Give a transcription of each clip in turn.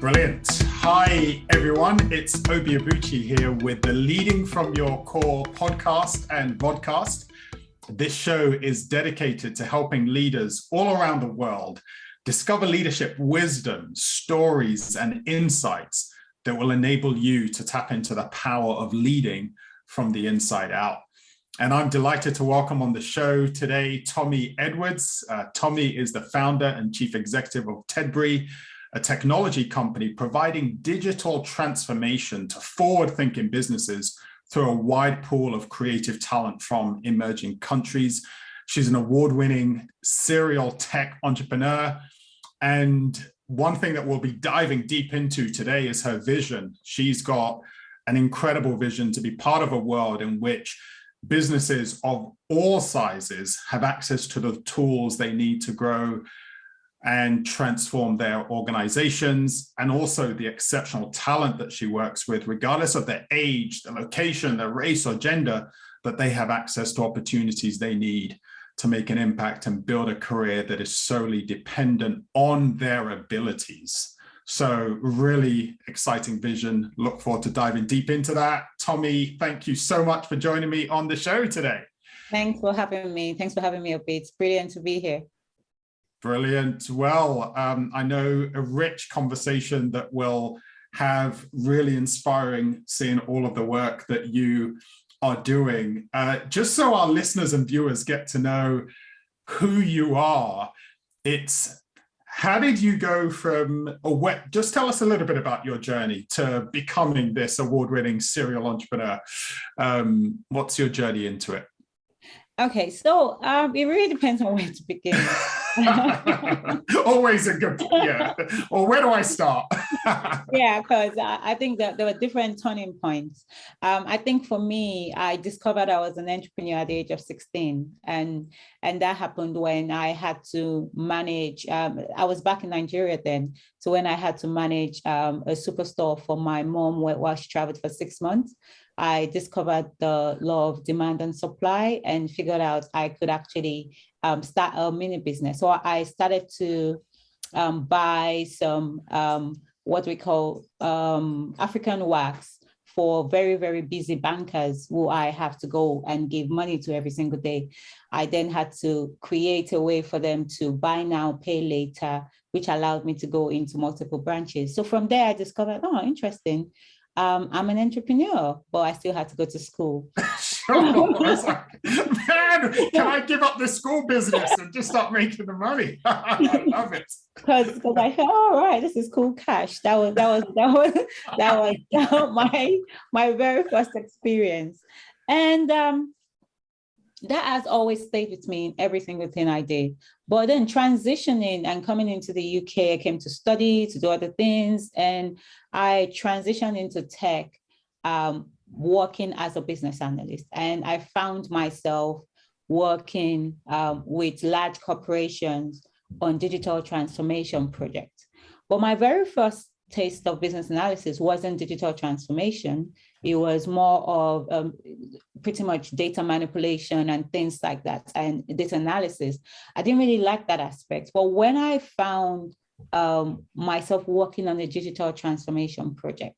Brilliant. Hi, everyone. It's Obi Abuchi here with the Leading From Your Core podcast and vodcast. This show is dedicated to helping leaders all around the world discover leadership wisdom, stories, and insights that will enable you to tap into the power of leading from the inside out. And I'm delighted to welcome on the show today, Tommie Edwards. Tommie is the founder and chief executive of Tedbree, a technology company providing digital transformation to forward-thinking businesses through a wide pool of creative talent from emerging countries. She's an award-winning serial tech entrepreneur. And one thing that we'll be diving deep into today is her vision. She's got an incredible vision to be part of a world in which businesses of all sizes have access to the tools they need to grow and transform their organizations, and also the exceptional talent that she works with, regardless of their age, their location, their race or gender, that they have access to opportunities they need to make an impact and build a career that is solely dependent on their abilities. So really exciting vision. Look forward to diving deep into that. Tommie, thank you so much for joining me on the show today. Thanks for having me. Thanks for having me, Obi. It's brilliant to be here. Brilliant. Well, I know a rich conversation that will have really inspiring seeing all of the work that you are doing. Just so our listeners and viewers get to know who you are, how did you go from, just tell us a little bit about your journey to becoming this award-winning serial entrepreneur. What's your journey into it? Okay, so it really depends on where to begin. Always a good, yeah. Or where do I start? Yeah, because I think that there were different turning points. I think for me, I discovered I was an entrepreneur at the age of 16. And that happened when I had to manage, I was back in Nigeria then. So when I had to manage a superstore for my mom while she traveled for 6 months, I discovered the law of demand and supply and figured out I could actually start a mini business. So I started to buy some what we call African wax for very, very busy bankers who I have to go and give money to every single day. I then had to create a way for them to buy now, pay later, which allowed me to go into multiple branches. So from there, I discovered, oh, interesting. I'm an entrepreneur, but I still had to go to school. Sure. I was like, man, can I give up this school business and just start making the money? I love it. Because I thought, all right, this is cool cash. That was my very first experience, and that has always stayed with me in every single thing I did. But then transitioning and coming into the UK, I came to study, to do other things. And I transitioned into tech, working as a business analyst. And I found myself working with large corporations on digital transformation projects. But my very first taste of business analysis wasn't digital transformation. It was more of pretty much data manipulation and things like that, and data analysis. I didn't really like that aspect. But when I found myself working on a digital transformation project,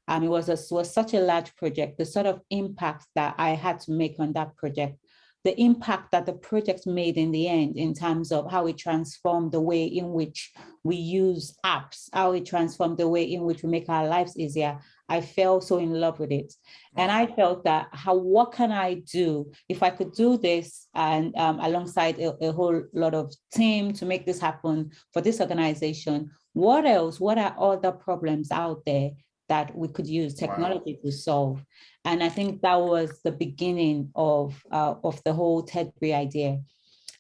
it was such a large project, the sort of impact that I had to make on that project, the impact that the project made in the end in terms of how it transformed the way in which we use apps, how it transformed the way in which we make our lives easier. I fell so in love with it. And I felt that what can I do if I could do this and alongside a whole lot of team to make this happen for this organization? What else? What are other problems out there that we could use technology to solve? And I think that was the beginning of the whole Tedbree idea.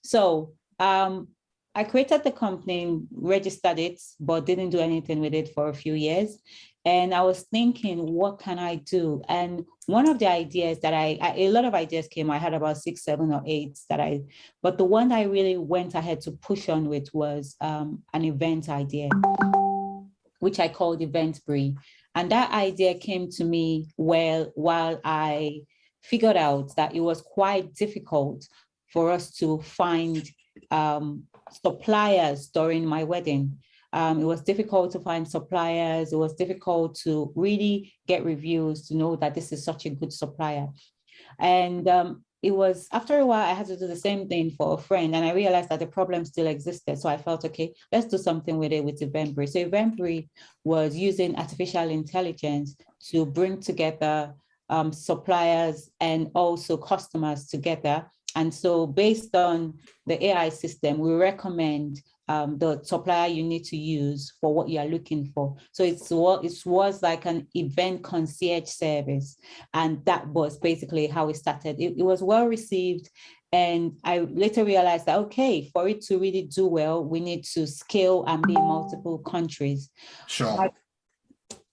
So I created the company, registered it, but didn't do anything with it for a few years. And I was thinking, what can I do? And one of the ideas that a lot of ideas came, I had about 6, 7, or 8 but the one I really went ahead to push on with was an event idea, which I called Eventbree. And that idea came to me while I figured out that it was quite difficult for us to find suppliers during my wedding. It was difficult to find suppliers. It was difficult to really get reviews to know that this is such a good supplier. And it was after a while, I had to do the same thing for a friend, and I realized that the problem still existed. So I felt, okay, let's do something with it with Eventbrite. So Eventbrite was using artificial intelligence to bring together suppliers and also customers together. And so based on the AI system, we recommend the supplier you need to use for what you are looking for. So it was like an event concierge service. And that was basically how it started. It was well received. And I later realized that, okay, for it to really do well, we need to scale and be in multiple countries. Sure.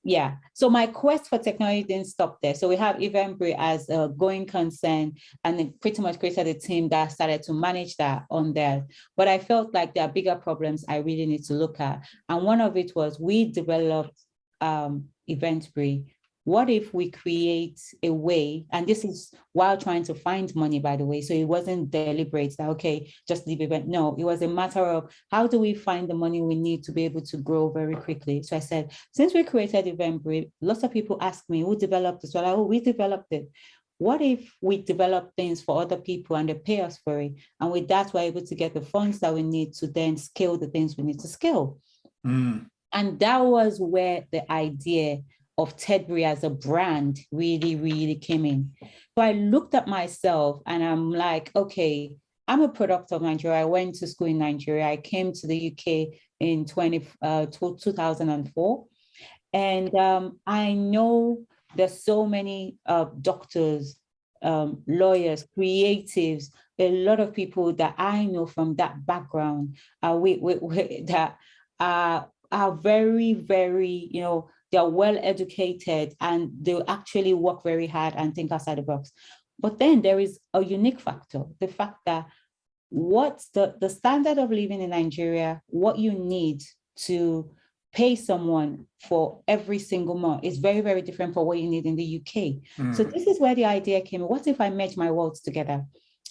Yeah, so my quest for technology didn't stop there. So we have Eventbrite as a going concern, and it pretty much created a team that started to manage that on there. But I felt like there are bigger problems I really need to look at. And one of it was we developed Eventbrite. What if we create a way, and this is while trying to find money, by the way, so it wasn't deliberate that, okay, just leave event. No, it was a matter of how do we find the money we need to be able to grow very quickly. So I said, since we created Eventbrite, lots of people ask me, who developed this? Well, oh, we developed it. What if we develop things for other people and they pay us for it? And with that, we're able to get the funds that we need to then scale the things we need to scale. And that was where the idea of Tedbree as a brand really, really came in. So I looked at myself and I'm like, okay, I'm a product of Nigeria. I went to school in Nigeria. I came to the UK in 2004. And I know there's so many doctors, lawyers, creatives, a lot of people that I know from that background that are very, very, they're well educated and they actually work very hard and think outside the box. But then there is a unique factor, the fact that what's the standard of living in Nigeria, what you need to pay someone for every single month is very, very different from what you need in the UK. So this is where the idea came. What if I merge my worlds together?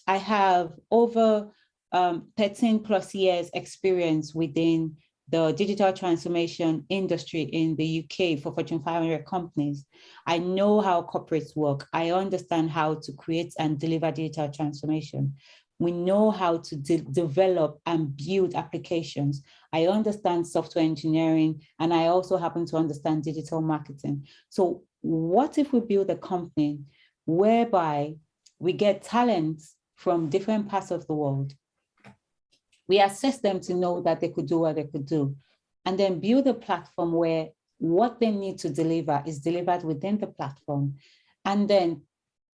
I have over 13 plus years experience within the digital transformation industry in the UK for Fortune 500 companies. I know how corporates work. I understand how to create and deliver digital transformation. We know how to develop and build applications. I understand software engineering, and I also happen to understand digital marketing. So what if we build a company whereby we get talents from different parts of the world? We assess them to know that they could do what they could do, and then build a platform where what they need to deliver is delivered within the platform. And then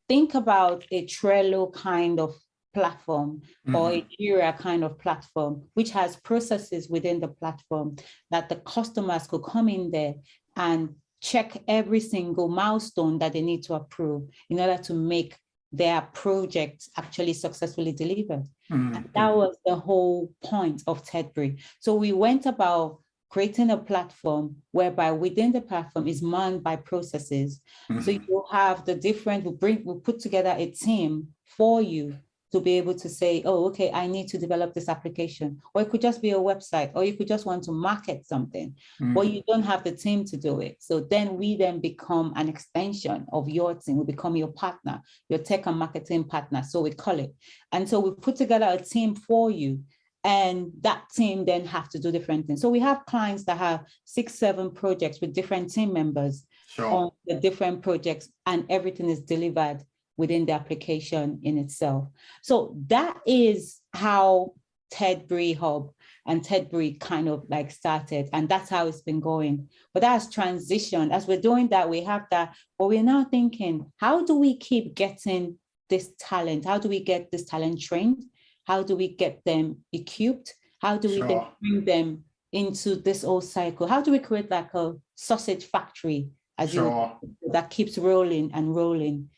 think about a Trello kind of platform or a Jira kind of platform, which has processes within the platform that the customers could come in there and check every single milestone that they need to approve in order to make their projects actually successfully delivered. And that was the whole point of Tedbree. So we went about creating a platform whereby within the platform is manned by processes. So you have the different, we put together a team for you to be able to say, oh, okay, I need to develop this application. Or it could just be a website, or you could just want to market something, but you don't have the team to do it. So then we become an extension of your team. We become your partner, your tech and marketing partner, so we call it. And so we put together a team for you, and that team then have to do different things. So we have clients that have 6, 7 projects with different team members on the different projects, and everything is delivered within the application in itself. So that is how Tedbree Hub and Tedbree kind of like started, and that's how it's been going. But that's transitioned. As we're doing that, we have that, but we're now thinking, how do we keep getting this talent? How do we get this talent trained? How do we get them equipped? How do we then bring them into this whole cycle? How do we create like a sausage factory that keeps rolling and rolling?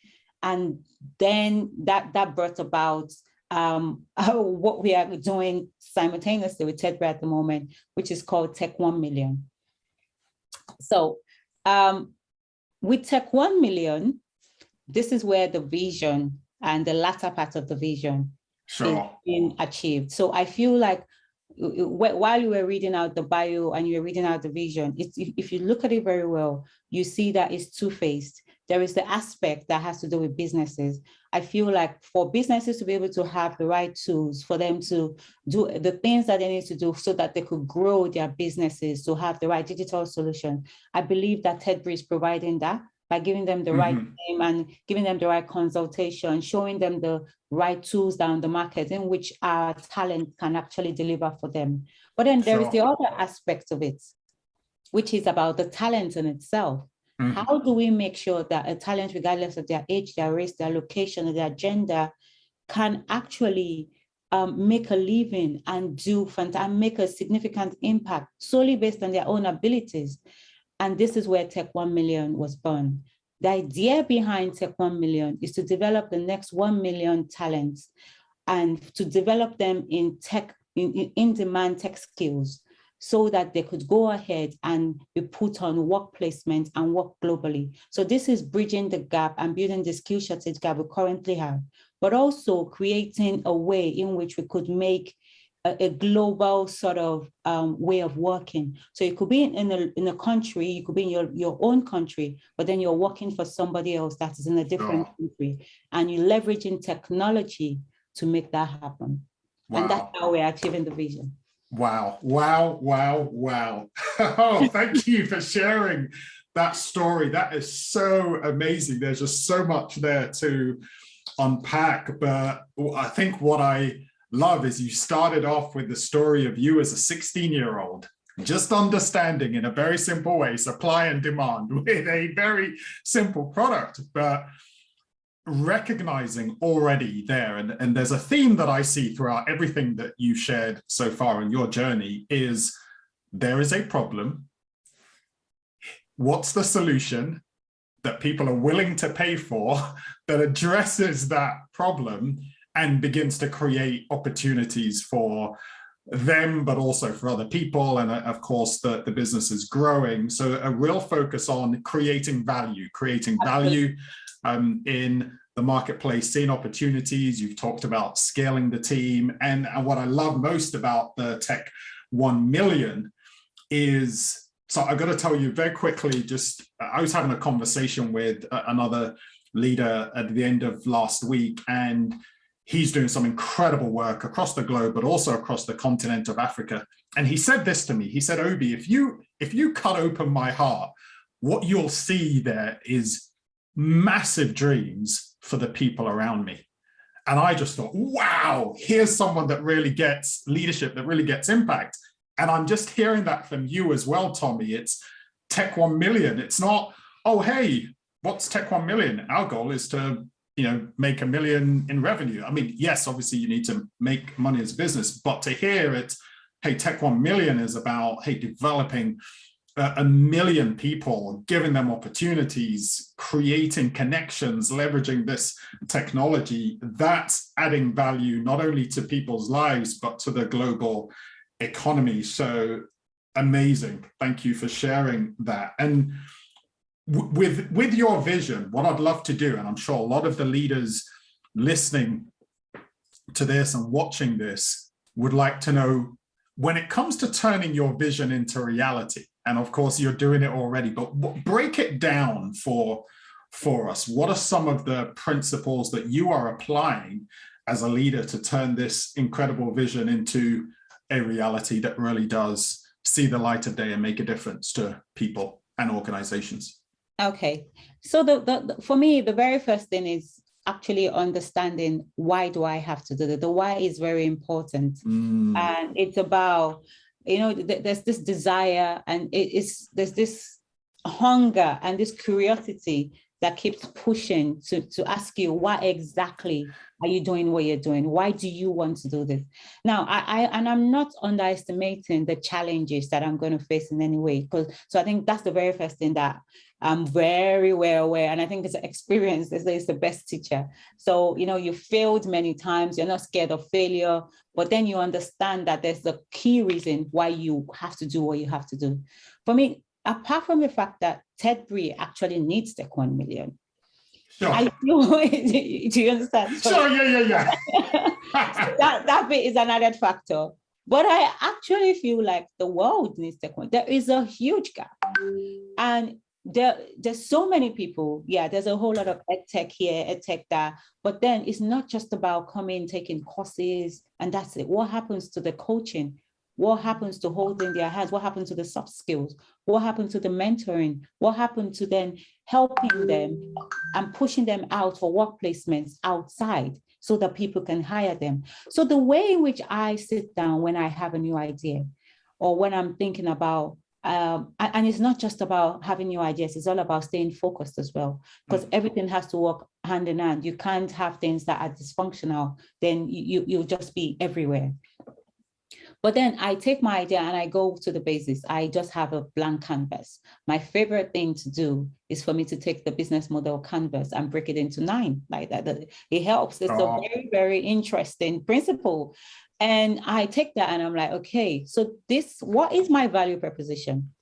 And then that brought about what we are doing simultaneously with Tedbree at the moment, which is called Tech 1 Million. So with Tech 1 Million, this is where the vision and the latter part of the vision is being achieved. So I feel like while you were reading out the bio and you were reading out the vision, if you look at it very well, you see that it's two-faced. There is the aspect that has to do with businesses. I feel like for businesses to be able to have the right tools, for them to do the things that they need to do so that they could grow their businesses, to have the right digital solution, I believe that Tedbree is providing that by giving them the right name and giving them the right consultation, showing them the right tools down the market in which our talent can actually deliver for them. But then there is the other aspect of it, which is about the talent in itself. How do we make sure that a talent, regardless of their age, their race, their location, or their gender, can actually make a living and make a significant impact solely based on their own abilities? And this is where Tech 1 Million was born. The idea behind Tech 1 Million is to develop the next 1 million talents and to develop them in in-demand tech skills, so that they could go ahead and be put on work placement and work globally. So this is bridging the gap and building the skill shortage gap we currently have, but also creating a way in which we could make a global sort of way of working. So you could be in a country, you could be in your own country, but then you're working for somebody else that is in a different country, and you're leveraging technology to make that happen. Wow. And that's how we're achieving the vision. Wow, wow, wow, wow. Oh, thank you for sharing that story. That is so amazing. There's just so much there to unpack. But I think what I love is you started off with the story of you as a 16-year-old, just understanding in a very simple way, supply and demand with a very simple product, but recognizing already there, and there's a theme that I see throughout everything that you've shared so far in your journey, is there is a problem. What's the solution that people are willing to pay for that addresses that problem and begins to create opportunities for them, but also for other people, and of course the business is growing. So a real focus on creating value in the marketplace, seeing opportunities. You've talked about scaling the team. And what I love most about the Tech 1 Million is, so I've got to tell you very quickly, I was having a conversation with another leader at the end of last week, and he's doing some incredible work across the globe, but also across the continent of Africa. And he said this to me. He said, Obi, if you cut open my heart, what you'll see there is massive dreams for the people around me. And I just thought, wow, here's someone that really gets leadership, that really gets impact. And I'm just hearing that from you as well, Tommie. It's Tech 1 Million. It's not, oh, hey, what's Tech 1 Million? Our goal is to, make $1 million in revenue. I mean, yes, obviously you need to make money as a business, but to hear it, hey, Tech 1 Million is about, hey, developing 1 million people, giving them opportunities, creating connections, leveraging this technology, that's adding value not only to people's lives, but to the global economy. So amazing. Thank you for sharing that. And with your vision, what I'd love to do, and I'm sure a lot of the leaders listening to this and watching this would like to know, when it comes to turning your vision into reality, and of course you're doing it already, but break it down for us. What are some of the principles that you are applying as a leader to turn this incredible vision into a reality that really does see the light of day and make a difference to people and organizations? Okay, so for me, the very first thing is actually understanding, why do I have to do that? The why is very important. And it's about, there's this desire, and there's this hunger and this curiosity that keeps pushing to ask you, why exactly are you doing what you're doing? Why do you want to do this? Now, I'm not underestimating the challenges that I'm going to face in any way, so I think that's the very first thing that I'm very well aware, and I think it's an experience. They say it's the best teacher. So, you failed many times, you're not scared of failure, but then you understand that there's the key reason why you have to do what you have to do. For me, apart from the fact that Tedbree actually needs Tech 1 Million. Sure. Do you understand? Sure, yeah. So that bit is an added factor. But I actually feel like the world needs technology. There is a huge gap. And there's so many people. Yeah, there's a whole lot of ed tech here, ed tech there. But then it's not just about coming, taking courses, and that's it. What happens to the coaching? What happens to holding their hands? What happened to the soft skills? What happened to the mentoring? What happened to then helping them and pushing them out for work placements outside so that people can hire them? So the way in which I sit down when I have a new idea or when I'm thinking about, and it's not just about having new ideas, it's all about staying focused as well, because everything has to work hand in hand. You can't have things that are dysfunctional, then you'll just be everywhere. But then I take my idea and I go to the basics. I just have a blank canvas. My favorite thing to do is for me to take the business model canvas and break it into 9 like that. It helps. It's a very, very interesting principle. And I take that and I'm like, okay, so what is my value proposition?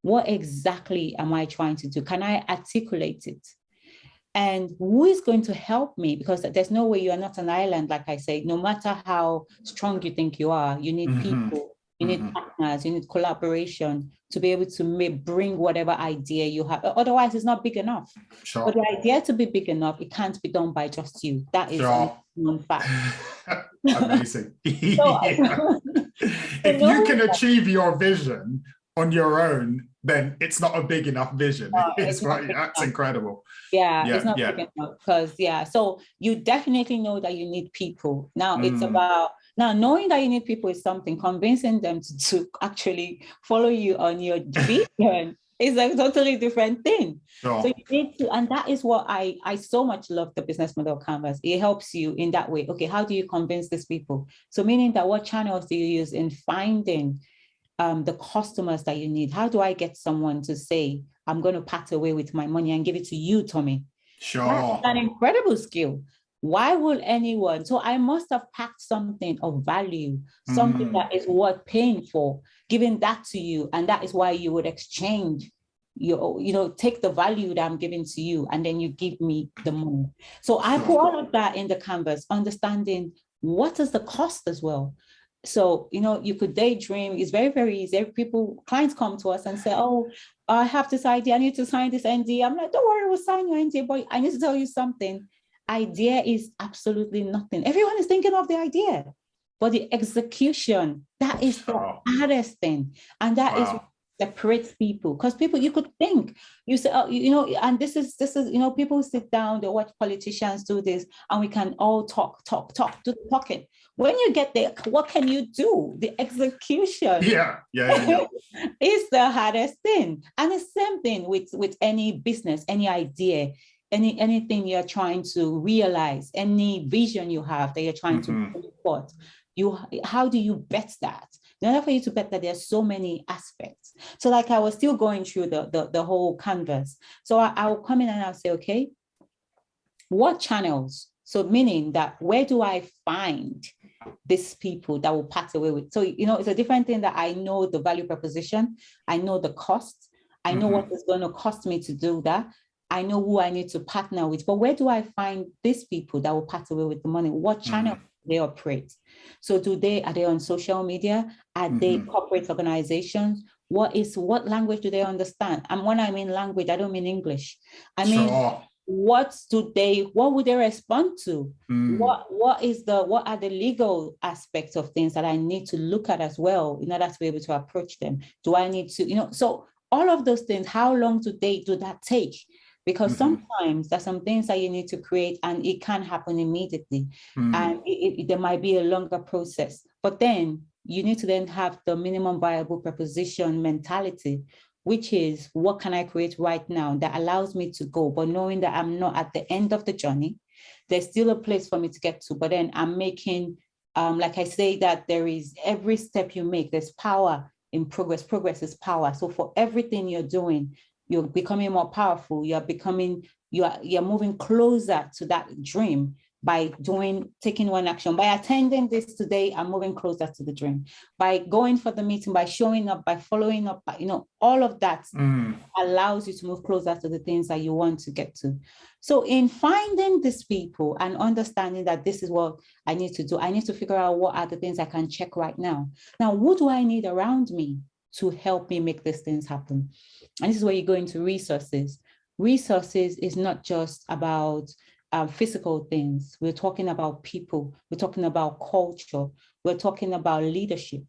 What exactly am I trying to do? Can I articulate it? And who is going to help me? Because there's no way, you are not an island, like I say. No matter how strong you think you are, you need people, you need partners, you need collaboration to be able to bring whatever idea you have. Otherwise, it's not big enough. Sure. But the idea to be big enough, it can't be done by just you. That is one fact. Amazing. If you can achieve your vision on your own, then it's not a big enough vision. It's right. That's incredible. Yeah, it's not big enough because, so you definitely know that you need people. Now it's about, knowing that you need people is something, convincing them to actually follow you on your vision is a totally different thing. Sure. So you need to, and that is what I so much love the business model canvas. It helps you in that way. Okay, how do you convince these people? So meaning that what channels do you use in finding the customers that you need? How do I get someone to say, I'm going to part away with my money and give it to you, Tommie? Sure. That's an incredible skill. Why would anyone? So I must have packed something of value, something that is worth paying for, giving that to you. And that is why you would exchange take the value that I'm giving to you, and then you give me the money. So I put all of that in the canvas, understanding what is the cost as well. So, you could daydream. It's very, very easy. Clients come to us and say, oh, I have this idea. I need to sign this NDA. I'm like, don't worry, we'll sign your NDA, but I need to tell you something. Idea is absolutely nothing. Everyone is thinking of the idea, but the execution, that is the hardest thing. And that is what separates people. Because people, you could think, you say, and this is, people sit down, they watch politicians do this, and we can all talk, do the talking. When you get there, what can you do? The execution is the hardest thing. And the same thing with any business, any idea, anything you're trying to realize, any vision you have that you're trying to put forth. How do you bet that? In order for you to bet that, there's so many aspects. So like I was still going through the whole canvas. So I'll come in and I'll say, okay, what channels? So meaning that, where do I find these people that will part away with? So, it's a different thing that I know the value proposition. I know the cost. I know what it's going to cost me to do that. I know who I need to partner with. But where do I find these people that will part away with the money? What channel they operate? So are they on social media? Are they corporate organizations? What language do they understand? And when I mean language, I don't mean English. I mean, what would they respond to? What are the legal aspects of things that I need to look at as well in order to be able to approach them? Do I need to, so all of those things, how long do that take? Because sometimes there's some things that you need to create and it can happen immediately. And there might be a longer process, but then you need to then have the minimum viable proposition mentality, which is, what can I create right now that allows me to go, but knowing that I'm not at the end of the journey, there's still a place for me to get to, but then I'm making, like I say, that there is every step you make, there's power in progress. Progress is power. So for everything you're doing, you're becoming more powerful. You're moving closer to that dream By taking one action, by attending this today, I'm moving closer to the dream. By going for the meeting, by showing up, by following up, all of that allows you to move closer to the things that you want to get to. So in finding these people and understanding that this is what I need to do, I need to figure out what are the things I can check right now. Now, what do I need around me to help me make these things happen? And this is where you go into resources. Resources is not just about physical things. We're talking about people. We're talking about culture. We're talking about leadership.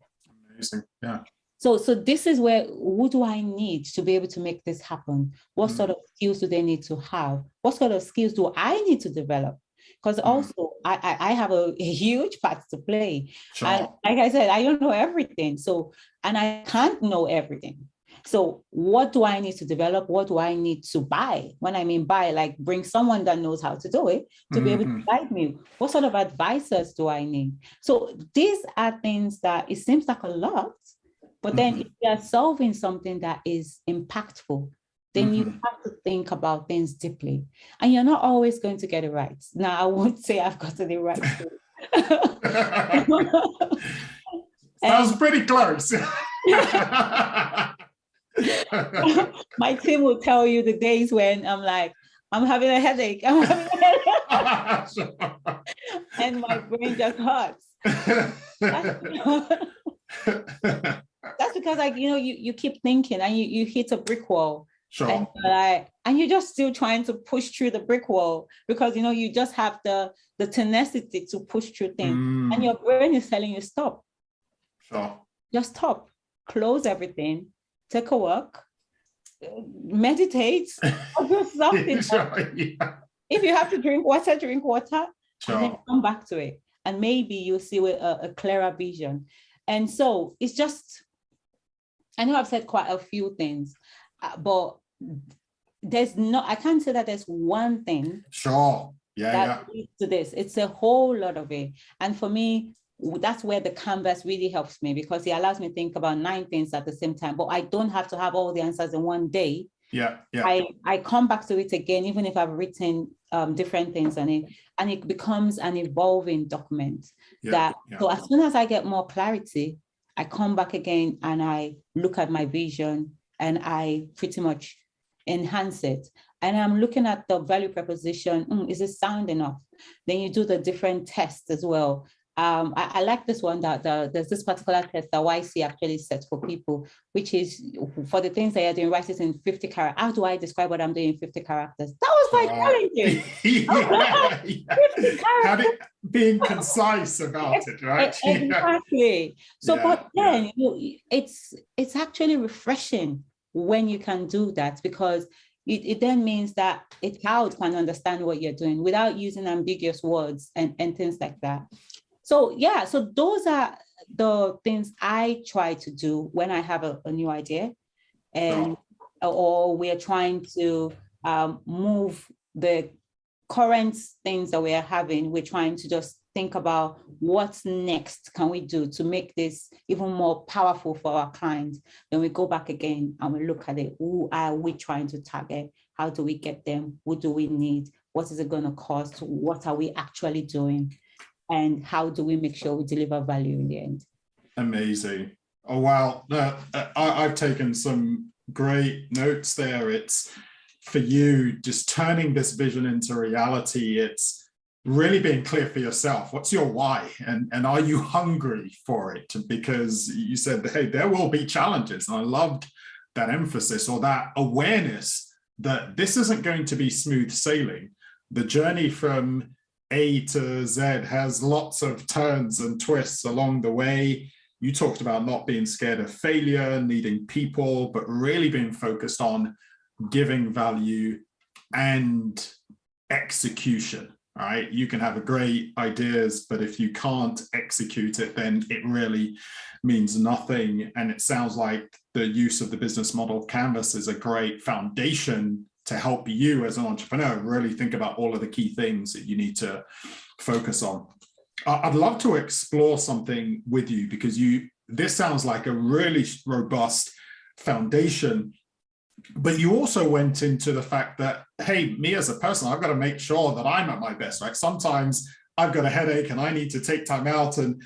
Amazing. Yeah. So this is where, what do I need to be able to make this happen? What sort of skills do they need to have? What sort of skills do I need to develop? Because also I have a huge part to play. Sure. And like I said, I don't know everything. And I can't know everything. So what do I need to develop? What do I need to buy? When I mean buy, like bring someone that knows how to do it to be able to guide me. What sort of advisors do I need? So these are things that it seems like a lot, but then if you are solving something that is impactful, then you have to think about things deeply. And you're not always going to get it right. Now, I won't say I've gotten it right. Sounds pretty close. My team will tell you the days when I'm like, I'm having a headache. And my brain just hurts. That's because, like, you keep thinking and you hit a brick wall. Sure. And you're just still trying to push through the brick wall because, you just have the tenacity to push through things. And your brain is telling you, stop. Sure. Just stop. Close everything. Take a walk, meditate, or do something. Sure, yeah. If you have to drink water, sure. And then come back to it. And maybe you'll see a clearer vision. And so it's just, I know I've said quite a few things, but I can't say that there's one thing. Sure. That leads to this. It's a whole lot of it. And for me, that's where the canvas really helps me because it allows me to think about 9 things at the same time, but I don't have to have all the answers in one day. Yeah. I come back to it again, even if I've written different things on it, and it becomes an evolving document. So as soon as I get more clarity, I come back again and I look at my vision and I pretty much enhance it. And I'm looking at the value proposition. Is it sound enough? Then you do the different tests as well. I like this one that there's this particular test that YC actually sets for people, which is for the things that you're doing, write it in 50 characters. How do I describe what I'm doing in 50 characters? That was quite challenging. 50 characters. Being concise about it, right? Exactly. So, but then it's actually refreshing when you can do that because it then means that a child can understand what you're doing without using ambiguous words and things like that. So those are the things I try to do when I have a new idea or we're trying to move the current things that we are having. We're trying to just think about what's next can we do to make this even more powerful for our clients. Then we go back again and we look at it. Who are we trying to target? How do we get them? What do we need? What is it going to cost? What are we actually doing? And how do we make sure we deliver value in the end? Amazing. Oh, wow. I've taken some great notes there. It's for you, just turning this vision into reality. It's really being clear for yourself. What's your why? And are you hungry for it? Because you said, hey, there will be challenges. And I loved that emphasis or that awareness that this isn't going to be smooth sailing. The journey from A to Z has lots of turns and twists along the way. You talked about not being scared of failure, needing people, but really being focused on giving value and execution, right? You can have great ideas, but if you can't execute it, then it really means nothing. And it sounds like the use of the business model canvas is a great foundation to help you as an entrepreneur really think about all of the key things that you need to focus on. I'd love to explore something with you because this sounds like a really robust foundation But you also went into the fact that, hey, me as a person, I've got to make sure that I'm at my best, right? Sometimes I've got a headache and I need to take time out and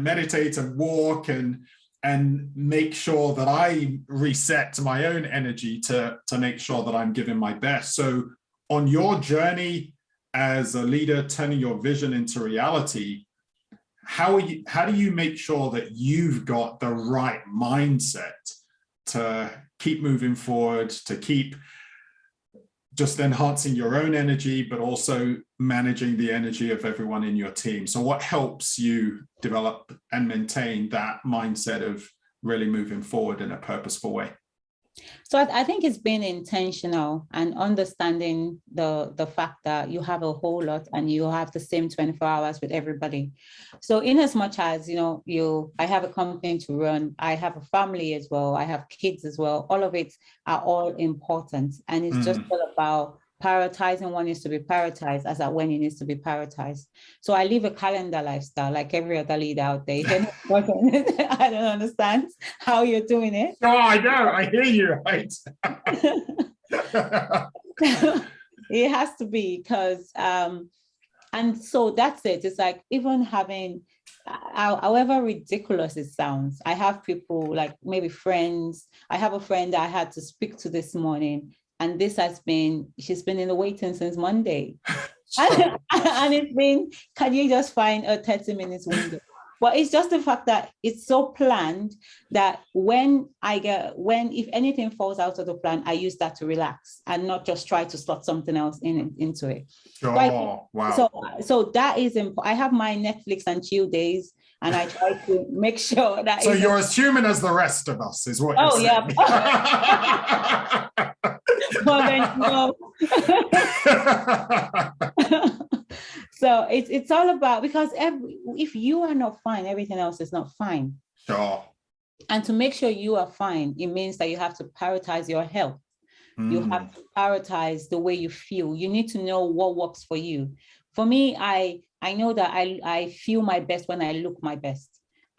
meditate and walk and make sure that I reset my own energy to make sure that I'm giving my best. So on your journey as a leader, turning your vision into reality, how do you make sure that you've got the right mindset to keep moving forward, to keep just enhancing your own energy, but also managing the energy of everyone in your team? So what helps you develop and maintain that mindset of really moving forward in a purposeful way? So I think it's being intentional and understanding the fact that you have a whole lot and you have the same 24 hours with everybody. So in as much as, I have a company to run, I have a family as well, I have kids as well, all of it are all important. And it's just all about prioritizing what needs to be prioritized as at when it needs to be prioritized. So I live a calendar lifestyle like every other leader out there. I don't understand how you're doing it. Oh, I know. I hear you. Right. It has to be because, and so that's it. It's like even having, however ridiculous it sounds, I have people like maybe friends. I have a friend that I had to speak to this morning. And she's been in the waiting since Monday. and it's been, can you just find a 30 minutes window? Well, it's just the fact that it's so planned that if anything falls out of the plan, I use that to relax and not just try to slot something else into it. Oh, wow. So that is important. I have my Netflix and chill days, and I try to make sure that. So you're as human as the rest of us, is what you're saying. Yeah. Well, then, So it's all about, because if you are not fine, everything else is not fine. Sure. And to make sure you are fine, it means that you have to prioritize your health. You have to prioritize the way you feel. You need to know what works for you. For me, I know that I feel my best when I look my best.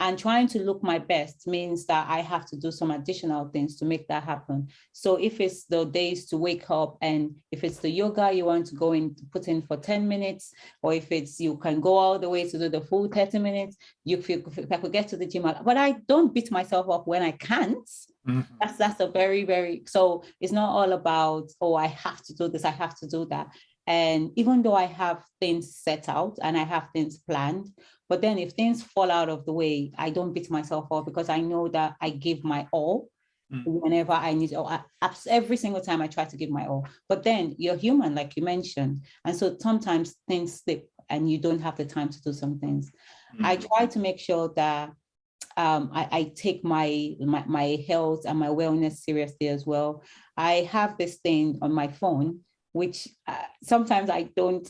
And trying to look my best means that I have to do some additional things to make that happen. So if it's the days to wake up, and if it's the yoga you want to go in, to put in for 10 minutes, or if it's you can go all the way to do the full 30 minutes, if I could get to the gym. But I don't beat myself up when I can't. That's a very, very, so it's not all about, oh, I have to do this, I have to do that. And even though I have things set out and I have things planned, but then if things fall out of the way, I don't beat myself up, because I know that I give my all whenever I need, every single time I try to give my all. But then you're human, like you mentioned. And so sometimes things slip and you don't have the time to do some things. I try to make sure that I take my health and my wellness seriously as well. I have this thing on my phone, which sometimes I don't.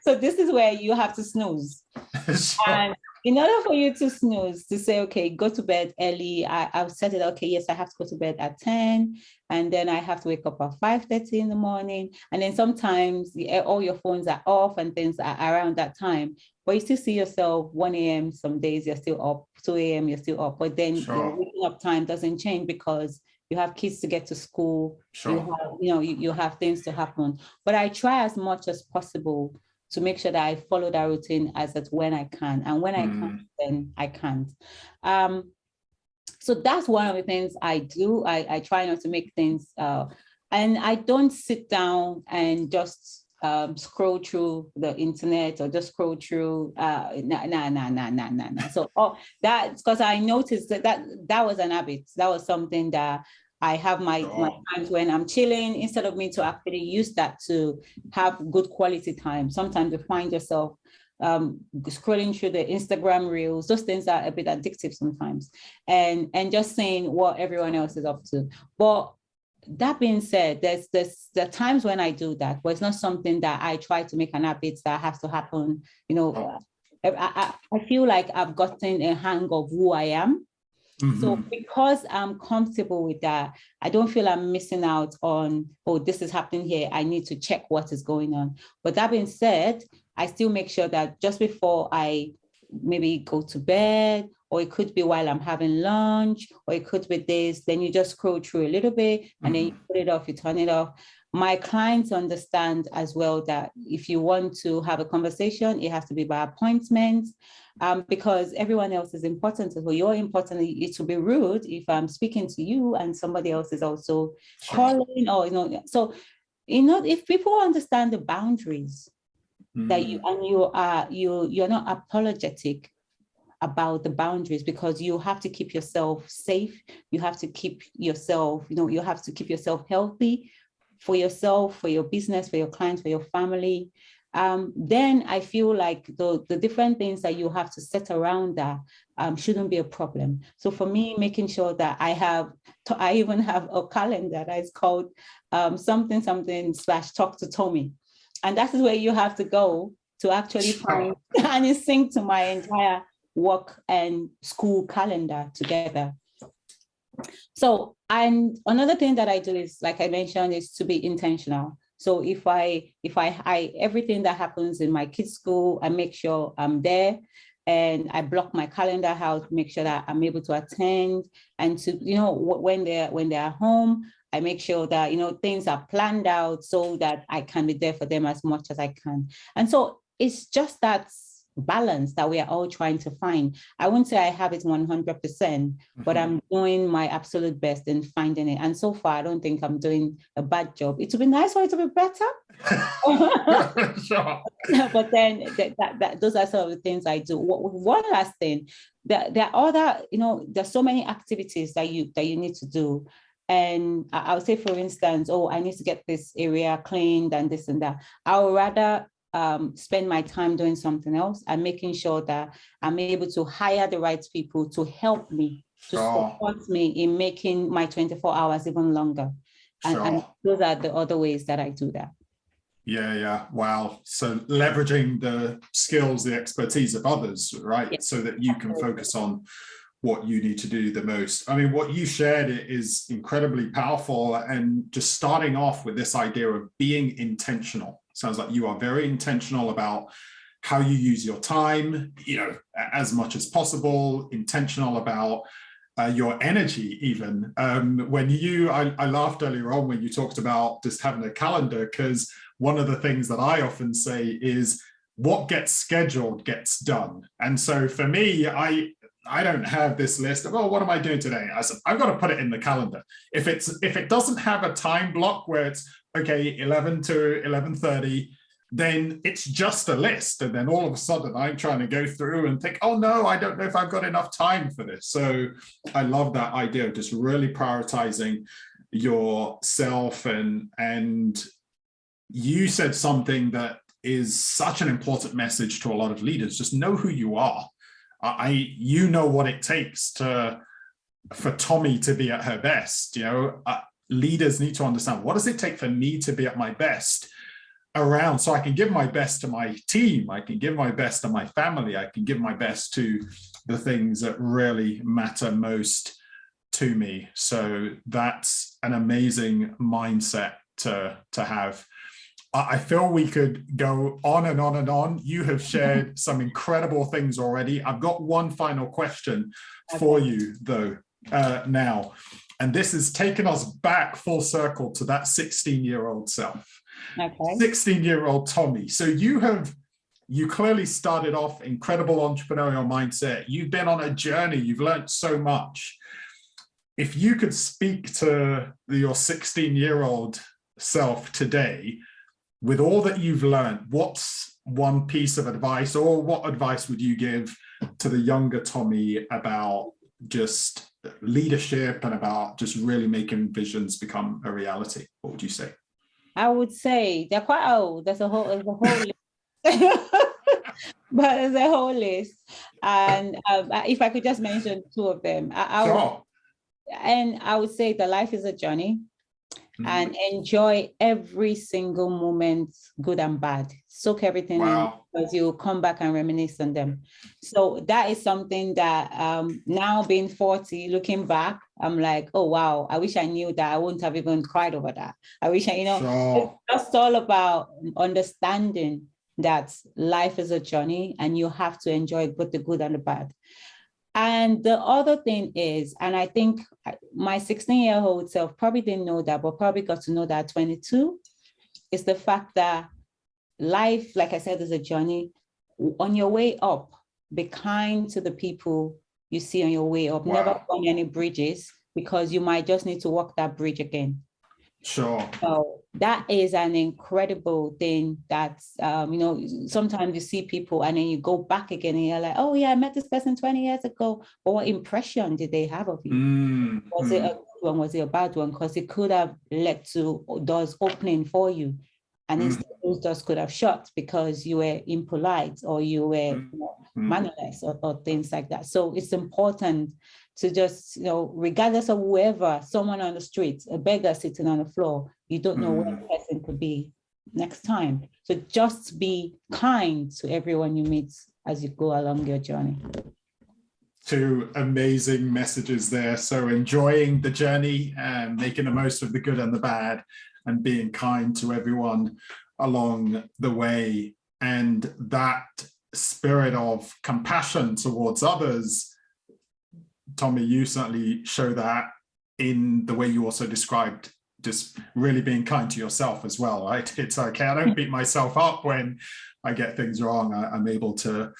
So this is where you have to snooze. Sure. And in order for you to snooze, to say, okay, go to bed early, I've set it, okay, yes, I have to go to bed at 10, and then I have to wake up at 5:30 in the morning. And then sometimes all your phones are off and things are around that time. But you still see yourself 1 a.m. some days, you're still up, 2 a.m. you're still up. But then Sure. your waking up time doesn't change because you have kids to get to school, Sure. you have things to happen. But I try as much as possible to make sure that I follow that routine as at when I can. And when I can't, then I can't. So that's one of the things I do. I try not to make things, and I don't sit down and just scroll through the internet or just scroll through, nah. So that's because I noticed that was an habit. That was something that I have my times when I'm chilling, instead of me to actually use that to have good quality time. Sometimes you find yourself scrolling through the Instagram reels. Those things are a bit addictive sometimes, and just seeing what everyone else is up to. But that being said, there are times when I do that, but it's not something that I try to make an habit that has to happen. I feel like I've gotten a hang of who I am. So because I'm comfortable with that, I don't feel I'm missing out on, oh, this is happening here, I need to check what is going on. But that being said, I still make sure that just before I maybe go to bed or it could be while I'm having lunch, or it could be this. Then you just scroll through a little bit and then you put it off, you turn it off. My clients understand as well that if you want to have a conversation, it has to be by appointment, because everyone else is important as well. You're important. It would be rude if I'm speaking to you and somebody else is also calling, or So, if people understand the boundaries that you're not apologetic about the boundaries, because you have to keep yourself safe. You have to keep yourself, you have to keep yourself healthy for yourself, for your business, for your clients, for your family. Then I feel like the different things that you have to set around that shouldn't be a problem. So for me, making sure that I even have a calendar that is called something/talk to Tommie. And that is where you have to go to actually find, and it's synced to my entire work and school calendar together. So, and another thing that I do is, like I mentioned, is to be intentional. So if I everything that happens in my kids' school, I make sure I'm there, and I block my calendar out, make sure that I'm able to attend, and to, when they're home, I make sure that, things are planned out so that I can be there for them as much as I can. And so it's just that balance that we are all trying to find. I wouldn't say I have it 100%, but I'm doing my absolute best in finding it. And so far, I don't think I'm doing a bad job. It would be nice for it to be better. Sure. But then those are some of the things I do. One last thing, there are other, there's so many activities that you need to do. And I would say, for instance, I need to get this area cleaned and this and that. I would rather spend my time doing something else and making sure that I'm able to hire the right people to help me, to support me in making my 24 hours even longer. And those are the other ways that I do that. Yeah. Wow. So leveraging the skills, the expertise of others, right? Yeah. So that you can focus on what you need to do the most. I mean, what you shared is incredibly powerful. And just starting off with this idea of being intentional. Sounds like you are very intentional about how you use your time, as much as possible, intentional about your energy even. I laughed earlier on when you talked about just having a calendar, because one of the things that I often say is what gets scheduled gets done. And so for me, I don't have this list of, what am I doing today? I said, I've got to put it in the calendar. If it doesn't have a time block where it's, 11 to 11:30, then it's just a list. And then all of a sudden I'm trying to go through and think, oh no, I don't know if I've got enough time for this. So I love that idea of just really prioritizing yourself. And you said something that is such an important message to a lot of leaders. Just know who you are. You know what it takes for Tommie to be at her best. Leaders need to understand, what does it take for me to be at my best around, so I can give my best to my team, I can give my best to my family, I can give my best to the things that really matter most to me. So that's an amazing mindset to have. I feel we could go on and on and on. You have shared some incredible things already. I've got one final question for you, though, now. And this has taken us back full circle to that 16-year-old self. Okay. 16-year-old Tommie. So you clearly started off incredible entrepreneurial mindset. You've been on a journey. You've learned so much. If you could speak to your 16-year-old self today, with all that you've learned, what's one piece of advice, or what advice would you give to the younger Tommie about just leadership and about just really making visions become a reality? What would you say? I would say they're quite old. There's a whole list. But there's a whole list. And if I could just mention two of them, I would say that life is a journey. And enjoy every single moment, good and bad. Soak everything in, because you'll come back and reminisce on them. So that is something that now being 40, looking back, I'm like, oh, wow, I wish I knew that. I wouldn't have even cried over that. I wish it's just all about understanding that life is a journey and you have to enjoy both the good and the bad. And the other thing is, and I think my 16-year-old self probably didn't know that, but probably got to know that at 22, is the fact that life, like I said, is a journey. On your way up, be kind to the people you see on your way up. Wow. Never burn any bridges, because you might just need to walk that bridge again. Sure. So that is an incredible thing that's, sometimes you see people and then you go back again and you're like, oh yeah, I met this person 20 years ago. But what impression did they have of you? Was it a good one? Was it a bad one? Because it could have led to doors opening for you. And instead those doors could have shut because you were impolite or you were mannerless or things like that. So it's important to just, regardless of whoever, someone on the street, a beggar sitting on the floor, you don't know where the person could be next time. So just be kind to everyone you meet as you go along your journey. Two amazing messages there. So enjoying the journey and making the most of the good and the bad, and being kind to everyone along the way. And that spirit of compassion towards others, Tommie, you certainly show that in the way you also described just really being kind to yourself as well, right? It's okay, I don't beat myself up when I get things wrong. I'm able to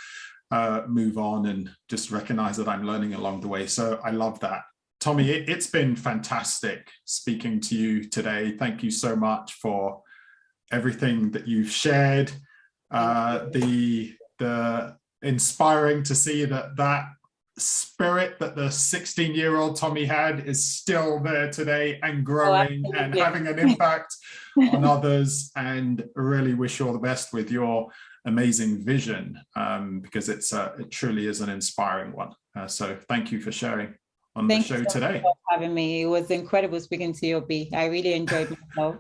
move on and just recognize that I'm learning along the way. So I love that. Tommie, it's been fantastic speaking to you today. Thank you so much for everything that you've shared. The inspiring to see that spirit that the 16-year-old Tommie had is still there today and growing and having an impact on others. And really wish you all the best with your amazing vision, because it truly is an inspiring one. So thank you for sharing on the show today. For having me. It was incredible speaking to you, Obi. I really enjoyed myself.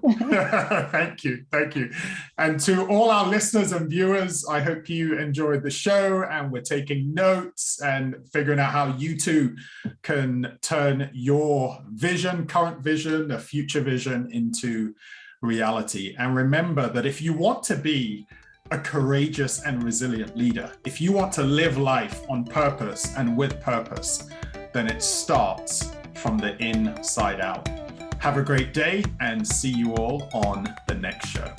Thank you. And to all our listeners and viewers, I hope you enjoyed the show and we're taking notes and figuring out how you too can turn your vision, current vision, a future vision into reality. And remember that if you want to be a courageous and resilient leader, if you want to live life on purpose and with purpose, then it starts from the inside out. Have a great day and see you all on the next show.